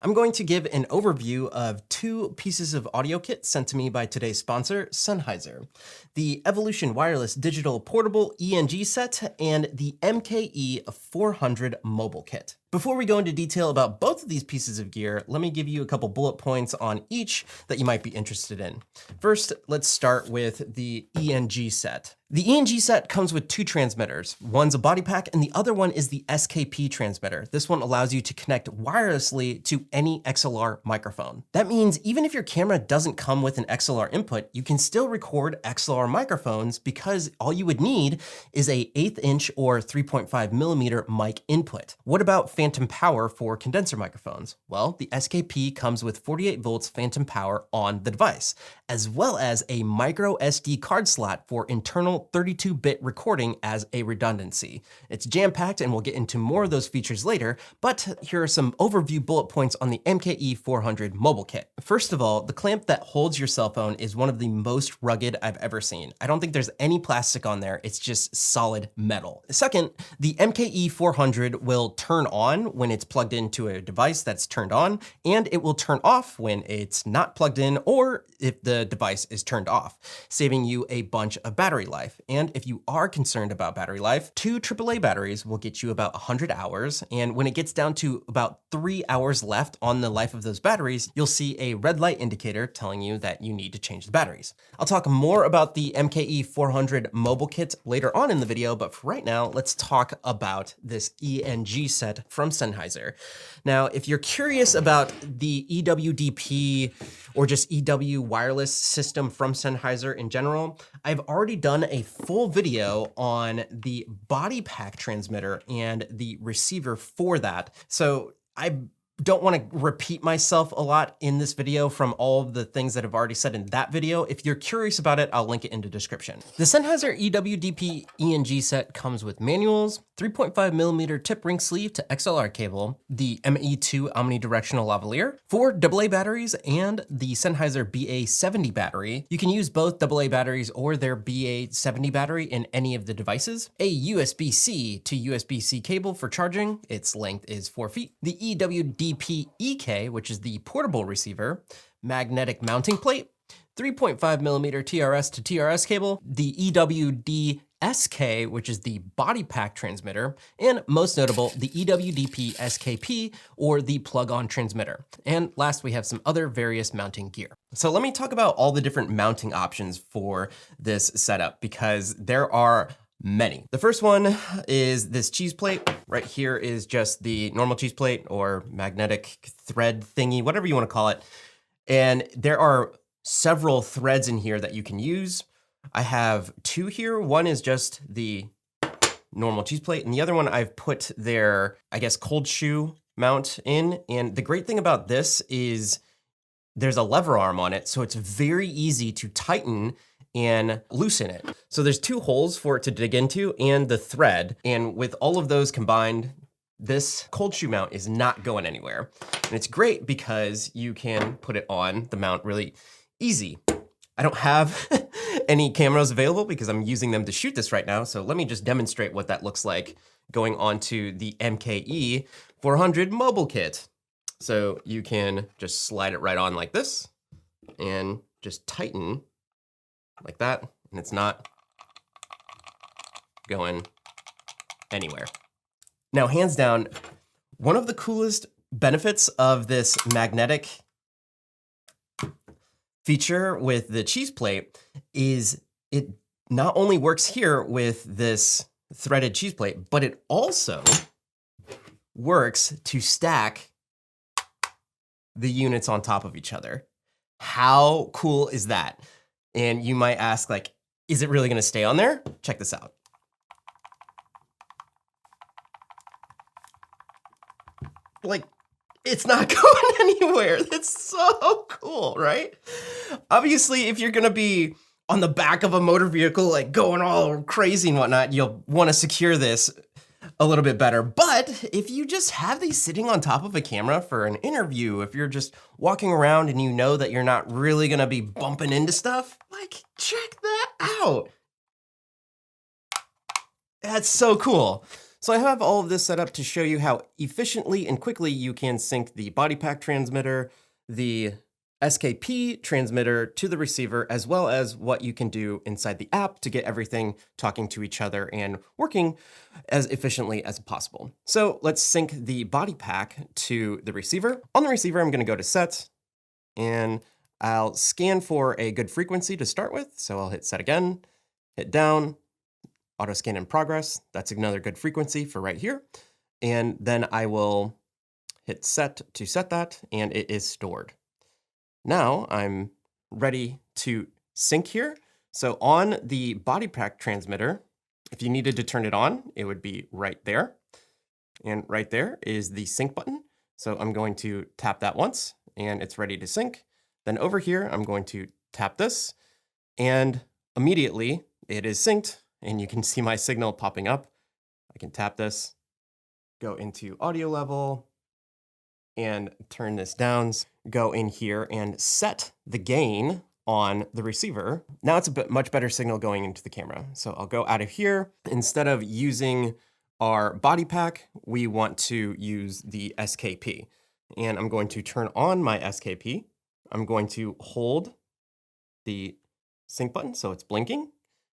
I'm going to give an overview of two pieces of audio kit sent to me by today's sponsor, Sennheiser. The Evolution Wireless Digital Portable ENG Set and the MKE 400 Mobile Kit. Before we go into detail about both of these pieces of gear, let me give you a couple bullet points on each that you might be interested in. First, let's start with the ENG set. The ENG set comes with two transmitters. One's a Bodypack and the other one is the SKP transmitter. This one allows you to connect wirelessly to any XLR microphone. That means even if your camera doesn't come with an XLR input, you can still record XLR microphones because all you would need is a 1/8 inch or 3.5 millimeter mic input. What about phantom power for condenser microphones? Well, the SKP comes with 48 volts phantom power on the device, as well as a micro SD card slot for internal 32-bit recording as a redundancy. It's jam-packed and we'll get into more of those features later, but here are some overview bullet points on the MKE 400 mobile kit. First of all, the clamp that holds your cell phone is one of the most rugged I've ever seen. I don't think there's any plastic on there, it's just solid metal. Second, the MKE 400 will turn on when it's plugged into a device that's turned on, and it will turn off when it's not plugged in or if the device is turned off, saving you a bunch of battery life. And if you are concerned about battery life, 2 AAA batteries will get you about 100 hours. And when it gets down to about 3 hours left on the life of those batteries, you'll see a red light indicator telling you that you need to change the batteries. I'll talk more about the MKE 400 mobile kit later on in the video, but for right now, let's talk about this ENG set from Sennheiser. Now, if you're curious about the EW-DP or just EW wireless system from Sennheiser in general, I've already done a full video on the Bodypack transmitter and the receiver for that. So I don't want to repeat myself a lot in this video from all of the things that I've already said in that video. If you're curious about it, I'll link it in the description. The Sennheiser EW-DP ENG set comes with manuals, 3.5 millimeter tip ring sleeve to XLR cable, the ME2 omnidirectional lavalier, 4 AA batteries, and the Sennheiser BA70 battery. You can use both AA batteries or their BA70 battery in any of the devices. A USB-C to USB-C cable for charging. Its length is 4 feet. The EW-DP EK, which is the portable receiver, magnetic mounting plate, 3.5 millimeter TRS to TRS cable, the EW-D SK, which is the Bodypack transmitter, and most notable, the EW-DP SKP, or the plug-on transmitter. And last, we have some other various mounting gear. So let me talk about all the different mounting options for this setup, because there are many. The first one is this cheese plate. Right here is just the normal cheese plate or magnetic thread thingy, whatever you want to call it. And there are several threads in here that you can use. I have 2 here. One is just the normal cheese plate, and the other one I've put their, I guess, cold shoe mount in. And the great thing about this is there's a lever arm on it, so it's very easy to tighten and loosen it. So there's 2 holes for it to dig into and the thread. And with all of those combined, this cold shoe mount is not going anywhere. And it's great because you can put it on the mount really easy. I don't have any cameras available because I'm using them to shoot this right now. So let me just demonstrate what that looks like going onto the MKE 400 mobile kit. So you can just slide it right on like this and just tighten like that, and it's not going anywhere. Now, hands down, one of the coolest benefits of this magnetic feature with the cheese plate is it not only works here with this threaded cheese plate, but it also works to stack the units on top of each other. How cool is that? And you might ask, like, is it really going to stay on there? Check this out. Like, it's not going anywhere. That's so cool, right? Obviously, if you're going to be on the back of a motor vehicle, like going all crazy and whatnot, you'll want to secure this a little bit better. But if you just have these sitting on top of a camera for an interview, if you're just walking around and you know that you're not really gonna be bumping into stuff, like, check that out. That's so cool. So I have all of this set up to show you how efficiently and quickly you can sync the Bodypack transmitter, the SKP transmitter to the receiver, as well as what you can do inside the app to get everything talking to each other and working as efficiently as possible. So let's sync the Bodypack to the receiver. On the receiver, I'm going to go to Set, and I'll scan for a good frequency to start with. So I'll hit Set again, hit down, auto scan in progress. That's another good frequency for right here. And then I will hit Set to set that, and it is stored. Now I'm ready to sync here. So on the Bodypack transmitter, if you needed to turn it on, it would be right there. And right there is the sync button. So I'm going to tap that once, and it's ready to sync. Then over here, I'm going to tap this, and immediately it is synced, and you can see my signal popping up. I can tap this, go into audio level, and turn this down. Go in here and set the gain on the receiver. Now it's a much better signal going into the camera. So I'll go out of here. Instead of using our Bodypack, we want to use the SKP. And I'm going to turn on my SKP. I'm going to hold the sync button so it's blinking.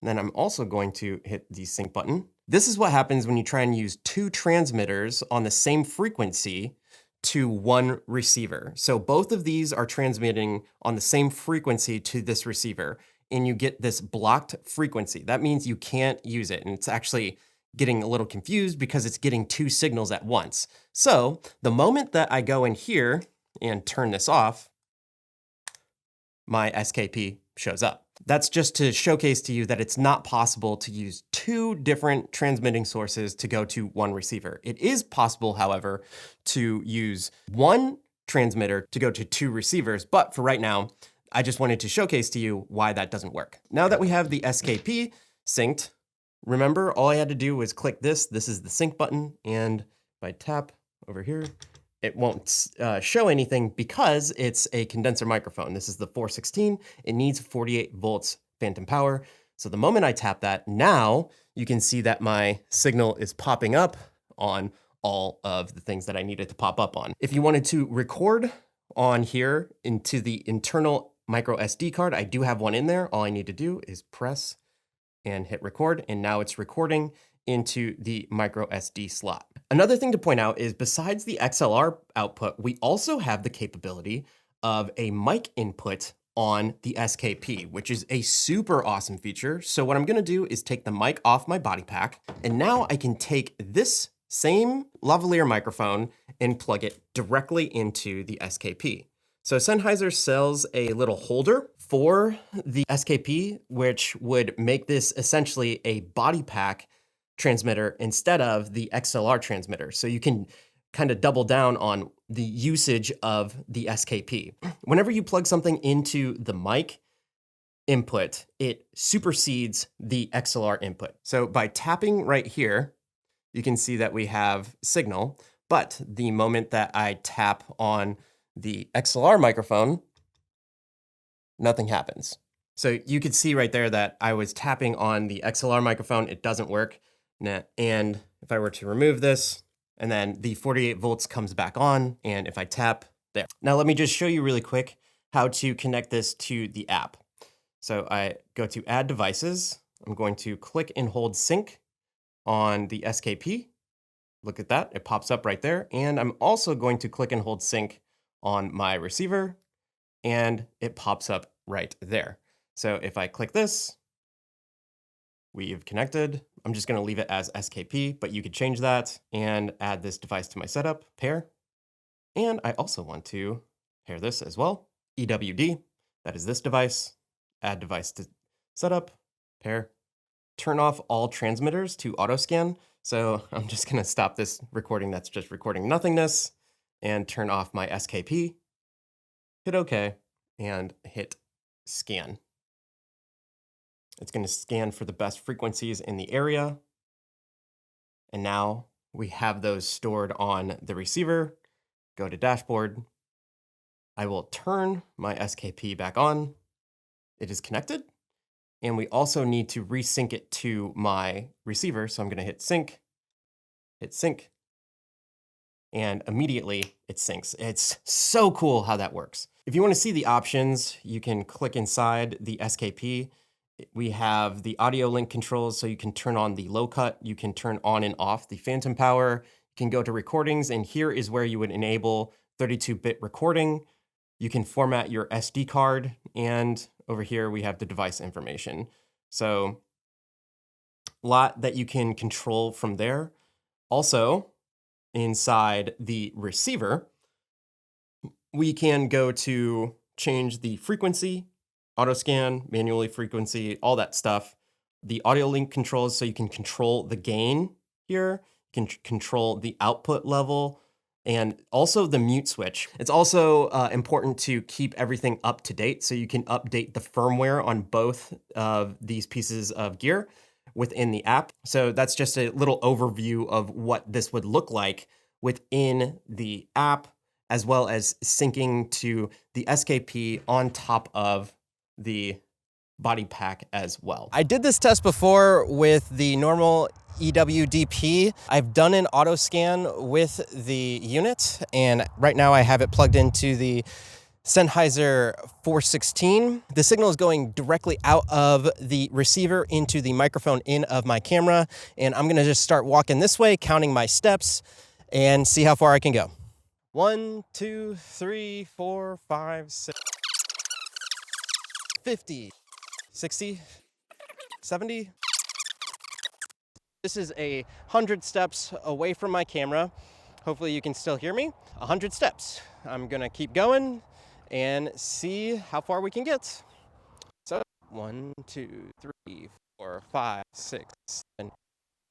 And then I'm also going to hit the sync button. This is what happens when you try and use two transmitters on the same frequency to one receiver. So both of these are transmitting on the same frequency to this receiver, and you get this blocked frequency. That means you can't use it, and it's actually getting a little confused because it's getting two signals at once. So the moment that I go in here and turn this off, my SKP shows up. That's just to showcase to you that it's not possible to use two different transmitting sources to go to one receiver. It is possible, however, to use one transmitter to go to two receivers, but for right now, I just wanted to showcase to you why that doesn't work. Now that we have the SKP synced, remember, all I had to do was click this. This is the sync button, and if I tap over here, it won't show anything because it's a condenser microphone. This is the 416. It needs 48 volts phantom power. So the moment I tap that, now you can see that my signal is popping up on all of the things that I needed to pop up on. If you wanted to record on here into the internal micro SD card, I do have one in there. All I need to do is press and hit record, and now it's recording into the micro SD slot. Another thing to point out is besides the XLR output, we also have the capability of a mic input on the SKP, which is a super awesome feature. So what I'm gonna do is take the mic off my Bodypack, and now I can take this same lavalier microphone and plug it directly into the SKP. So Sennheiser sells a little holder for the SKP, which would make this essentially a Bodypack transmitter instead of the XLR transmitter. So you can kind of double down on the usage of the SKP. Whenever you plug something into the mic input, it supersedes the XLR input. So by tapping right here, you can see that we have signal, but the moment that I tap on the XLR microphone, nothing happens. So you could see right there that I was tapping on the XLR microphone, it doesn't work. And if I were to remove this, and then the 48 volts comes back on, and if I tap there. Now let me just show you really quick how to connect this to the app. So I go to Add Devices. I'm going to click and hold Sync on the SKP. Look at that, it pops up right there. And I'm also going to click and hold Sync on my receiver, and it pops up right there. So if I click this, we've connected. I'm just gonna leave it as SKP, but you could change that and add this device to my setup, pair. And I also want to pair this as well. EW-D, that is this device, add device to setup, pair. Turn off all transmitters to auto scan. So I'm just gonna stop this recording that's just recording nothingness and turn off my SKP, hit OK, and hit scan. It's going to scan for the best frequencies in the area. And now we have those stored on the receiver. Go to dashboard. I will turn my SKP back on. It is connected. And we also need to resync it to my receiver. So I'm going to hit sync. hit sync, and immediately it syncs. It's so cool how that works. If you want to see the options, you can click inside the SKP. We have the audio link controls, so you can turn on the low cut, you can turn on and off the phantom power, you can go to recordings, and here is where you would enable 32-bit recording. You can format your SD card, and over here we have the device information. So a lot that you can control from there. Also, inside the receiver, we can go to change the frequency, auto scan, manually frequency, all that stuff. The audio link controls, so you can control the gain here, you can control the output level, and also the mute switch. It's also important to keep everything up to date, so you can update the firmware on both of these pieces of gear within the app. So that's just a little overview of what this would look like within the app, as well as syncing to the SKP on top of the Bodypack as well. I did this test before with the normal EW-DP. I've done an auto scan with the unit, and right now I have it plugged into the Sennheiser 416. The signal is going directly out of the receiver into the microphone in of my camera, and I'm gonna just start walking this way, counting my steps, and see how far I can go. 1, 2, 3, 4, 5, 6, 50, 60, 70. This is 100 steps away from my camera. Hopefully you can still hear me. 100 steps. I'm gonna keep going and see how far we can get. So 1, 2, 3, 4, 5, 6, 7.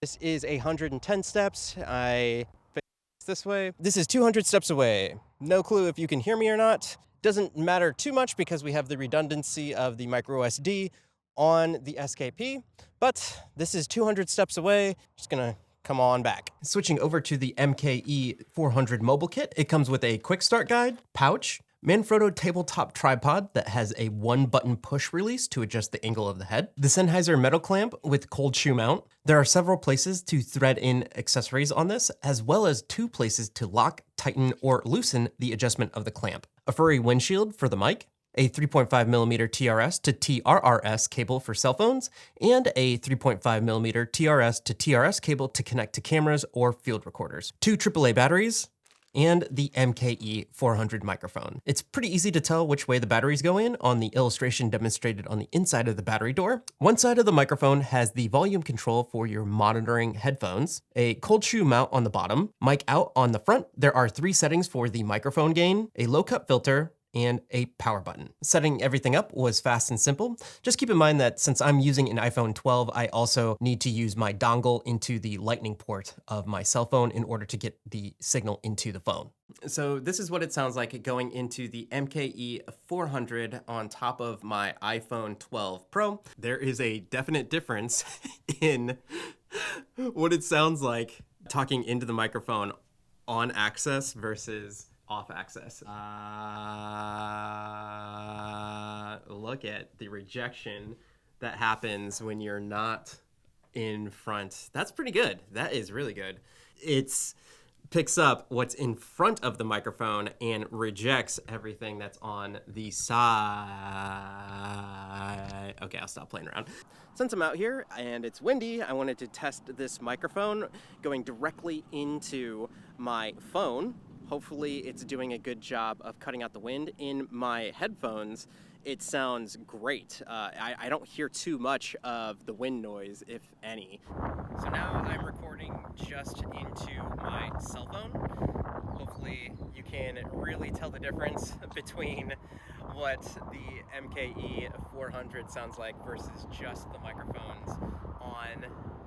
This is 110 steps. I face this way. This is 200 steps away. No clue if you can hear me or not. Doesn't matter too much because we have the redundancy of the micro SD on the SKP, but this is 200 steps away. Just gonna come on back. Switching over to the MKE 400 mobile kit, it comes with a quick start guide, pouch, Manfrotto tabletop tripod that has a 1-button push release to adjust the angle of the head, the Sennheiser metal clamp with cold shoe mount. There are several places to thread in accessories on this, as well as 2 places to lock, tighten, or loosen the adjustment of the clamp. A furry windshield for the mic, a 3.5mm TRS to TRRS cable for cell phones, and a 3.5mm TRS to TRS cable to connect to cameras or field recorders. 2 AAA batteries, and the MKE 400 microphone. It's pretty easy to tell which way the batteries go in on the illustration demonstrated on the inside of the battery door. One side of the microphone has the volume control for your monitoring headphones, a cold shoe mount on the bottom, mic out on the front. There are 3 settings for the microphone gain, a low cut filter, and a power button. Setting everything up was fast and simple. Just keep in mind that since I'm using an iPhone 12, I also need to use my dongle into the lightning port of my cell phone in order to get the signal into the phone. So this is what it sounds like going into the MKE 400 on top of my iPhone 12 Pro. There is a definite difference in what it sounds like talking into the microphone on access versus off access. Look at the rejection that happens when you're not in front. That's pretty good. That is really good. It's picks up what's in front of the microphone and rejects everything that's on the side. Okay, I'll stop playing around. Since I'm out here and it's windy, I wanted to test this microphone going directly into my phone. Hopefully it's doing a good job of cutting out the wind. In my headphones, it sounds great. I don't hear too much of the wind noise, if any. So now I'm recording just into my cell phone. Hopefully you can really tell the difference between what the MKE 400 sounds like versus just the microphones on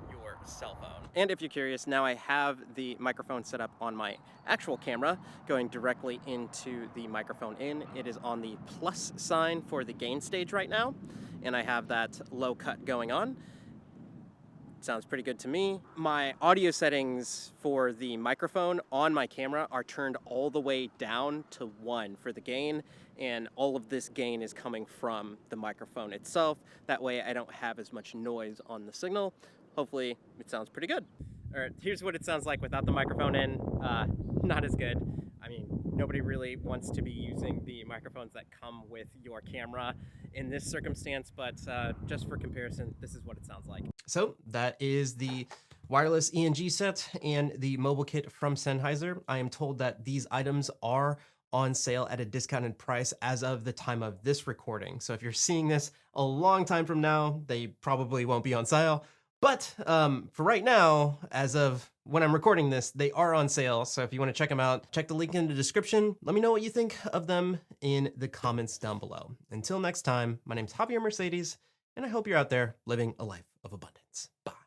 your cell phone. And if you're curious, now I have the microphone set up on my actual camera going directly into the microphone in. It is on the plus sign for the gain stage right now, and I have that low cut going on. Sounds pretty good to me. My audio settings for the microphone on my camera are turned all the way down to 1 for the gain, and all of this gain is coming from the microphone itself. That way I don't have as much noise on the signal. Hopefully it sounds pretty good. or here's what it sounds like without the microphone in. Not as good. I mean, nobody really wants to be using the microphones that come with your camera in this circumstance, but just for comparison, this is what it sounds like. So that is the wireless ENG set and the mobile kit from Sennheiser. I am told that these items are on sale at a discounted price as of the time of this recording. So if you're seeing this a long time from now, they probably won't be on sale. But for right now, as of when I'm recording this, they are on sale. So if you want to check them out, check the link in the description. Let me know what you think of them in the comments down below. Until next time, my name's Javier Mercedes, and I hope you're out there living a life of abundance. Bye.